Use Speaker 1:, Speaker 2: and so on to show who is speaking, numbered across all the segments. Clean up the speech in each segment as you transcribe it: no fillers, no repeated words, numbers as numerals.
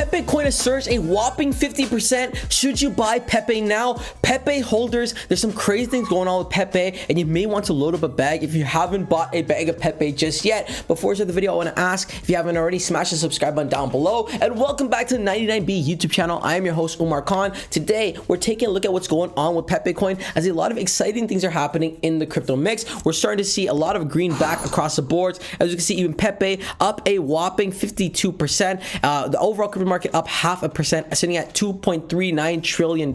Speaker 1: Pepe coin has surged a whopping 50%. Should you buy Pepe now? Pepe holders, there's some crazy things going on with Pepe, and you may want to load up a bag if you haven't bought a bag of Pepe just yet. Before we start the video, I want to ask, if you haven't already, smash the subscribe button down below, and welcome back to the 99B YouTube channel. I am your host, Umar Khan. Today, we're taking a look at what's going on with Pepe coin, as a lot of exciting things are happening in the crypto mix. We're starting to see a lot of green back across the boards. As you can see, even Pepe up a whopping 52%. The overall crypto market up 0.5%, sitting at $2.39 trillion.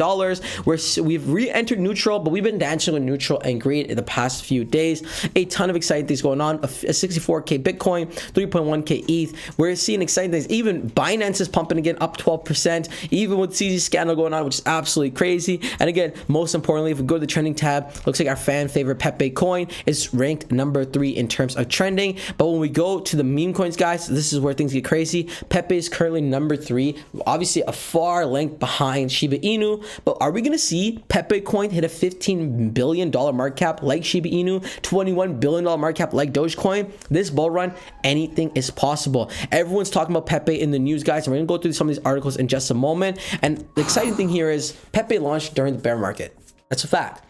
Speaker 1: We've re-entered neutral, but we've been dancing with neutral and green in the past few days. A ton of exciting things going on. A 64K Bitcoin, 3.1K ETH. We're seeing exciting things. Even Binance is pumping again, up 12%. Even with CZ scandal going on, which is absolutely crazy. And again, most importantly, if we go to the trending tab, looks like our fan favorite Pepe coin is ranked number 3 in terms of trending. But when we go to the meme coins, guys, this is where things get crazy. Pepe is currently number 3, obviously a far length behind Shiba Inu. But are we going to see Pepe coin hit a $15 billion market cap like Shiba Inu, $21 billion market cap like Dogecoin? This bull run, anything is possible. Everyone's talking about Pepe in the news, guys, and we're going to go through some of these articles in just a moment. And the exciting thing here is Pepe launched during the bear market. That's a fact.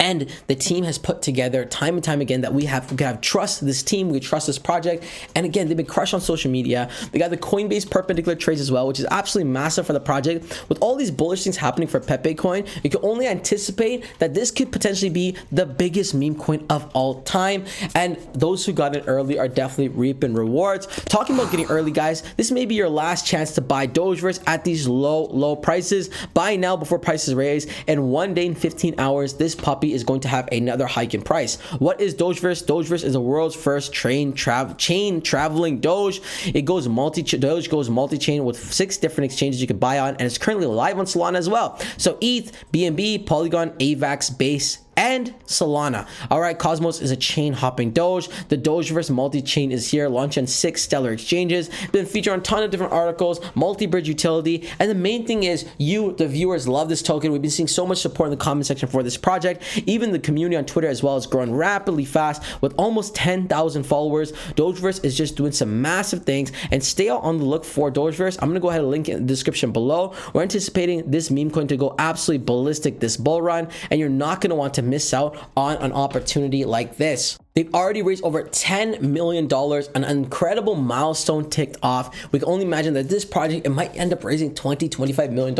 Speaker 1: And the team has put together time and time again that we have trust this team, we trust this project. And again, they've been crushed on social media. They got the Coinbase perpendicular trades as well, which is absolutely massive for the project. With all these bullish things happening for Pepe coin, you can only anticipate that this could potentially be the biggest meme coin of all time. And those who got it early are definitely reaping rewards. Talking about getting early, guys, this may be your last chance to buy Dogeverse at these low prices. Buy now before prices raise. And one day in 15 hours, this puppy is going to have another hike in price. What is Dogeverse? Dogeverse is the world's first chain traveling Doge. It goes Doge goes multi-chain with 6 different exchanges you can buy on, and it's currently live on Solana as well. So ETH, BNB, Polygon, AVAX, Base, and Solana. All right, Cosmos is a chain hopping Doge. The Dogeverse multi-chain is here, launching 6 stellar exchanges. Been featured on a ton of different articles, multi-bridge utility, and the main thing is you, the viewers, love this token. We've been seeing so much support in the comment section for this project. Even the community on Twitter as well is growing rapidly fast with almost 10,000 followers. Dogeverse is just doing some massive things, and stay on the look for Dogeverse. I'm gonna go ahead and link it in the description below. We're anticipating this meme coin to go absolutely ballistic this bull run, and you're not gonna want to miss out on an opportunity like this. They've already raised over $10 million, an incredible milestone ticked off. We can only imagine that this project, it might end up raising $20-25 million.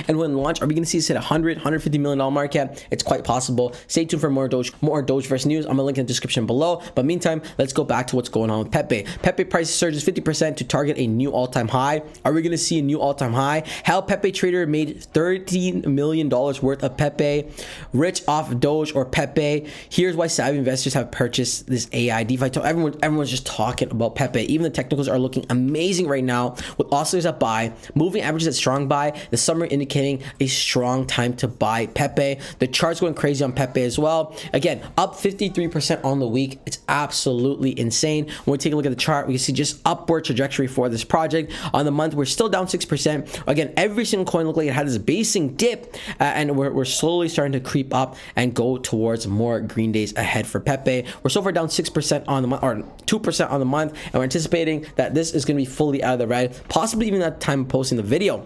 Speaker 1: And when launch, are we going to see this hit $150 million market cap? It's quite possible. Stay tuned for more Dogeverse news. I'm going to link in the description below. But meantime, let's go back to what's going on with Pepe. Pepe price surges 50% to target a new all-time high. Are we going to see a new all-time high? How Pepe Trader made $13 million worth of Pepe. Rich off Doge or Pepe. Here's why savvy investors have purchased this AI DeFi. Everyone's just talking about Pepe. Even the technicals are looking amazing right now, with oscillators at buy, moving averages at strong buy, the summary indicating a strong time to buy Pepe. The chart's going crazy on Pepe as well. Again, up 53% on the week. It's absolutely insane. When we take a look at the chart, we can see just upward trajectory for this project. On the month, we're still down 6%. Again, every single coin looked like it had this basing dip, and we're slowly starting to creep up and go towards more green days ahead for Pepe. We're so far down 6% on the month, or 2% on the month, and we're anticipating that this is going to be fully out of the red, possibly even at the time of posting the video.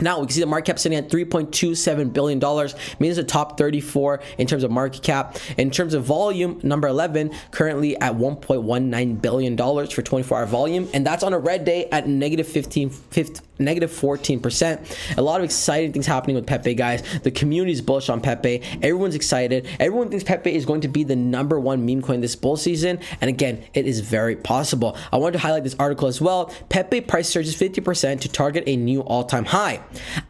Speaker 1: Now we can see the market cap sitting at $3.27 billion, means the top 34 in terms of market cap. In terms of volume, number 11, currently at $1.19 billion for 24-hour volume, and that's on a red day at negative 14%. A lot of exciting things happening with Pepe, guys. The community is bullish on Pepe. Everyone's excited. Everyone thinks Pepe is going to be the #1 meme coin this bull season, and again, it is very possible. I wanted to highlight this article as well. Pepe price surges 50% to target a new all-time high.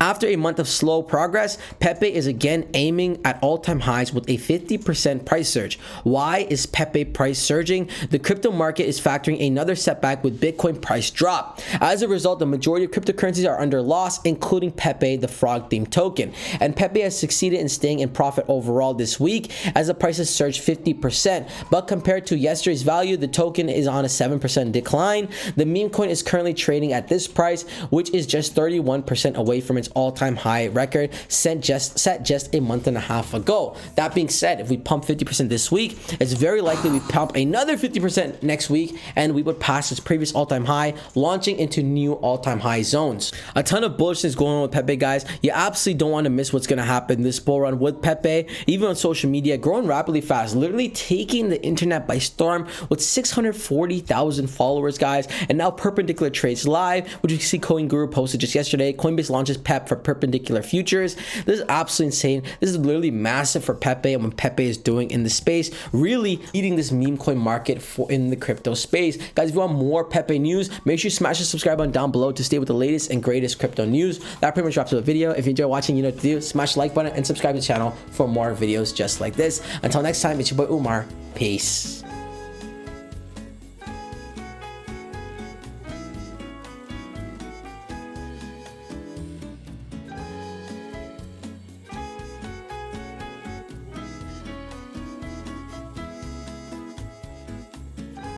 Speaker 1: After a month of slow progress, Pepe is again aiming at all-time highs with a 50% price surge. Why is Pepe price surging? The crypto market is factoring another setback with Bitcoin price drop. As a result, the majority of cryptocurrencies are under loss, including Pepe, the frog-themed token. And Pepe has succeeded in staying in profit overall this week as the price has surged 50%. But compared to yesterday's value, the token is on a 7% decline. The meme coin is currently trading at this price, which is just 31% away from its all-time high record set just a month and a half ago. That being said, if we pump 50% this week, it's very likely we pump another 50% next week, and we would pass its previous all-time high, launching into new all-time high zone. loans. A ton of bullishness going on with Pepe, guys. You absolutely don't want to miss what's going to happen this bull run with Pepe, even on social media, growing rapidly fast, literally taking the internet by storm with 640,000 followers, guys. And now perpendicular trades live, which you can see Coin Guru posted just yesterday. Coinbase launches PEP for perpendicular futures. This is absolutely insane. This is literally massive for Pepe and what Pepe is doing in the space, really leading this meme coin market in the crypto space. Guys, if you want more Pepe news, make sure you smash the subscribe button down below to stay with the latest and greatest crypto news. That pretty much wraps up the video. If you enjoy watching, you know what to do. Smash the like button and subscribe to the channel for more videos just like this. Until next time, it's your boy Umar. Peace.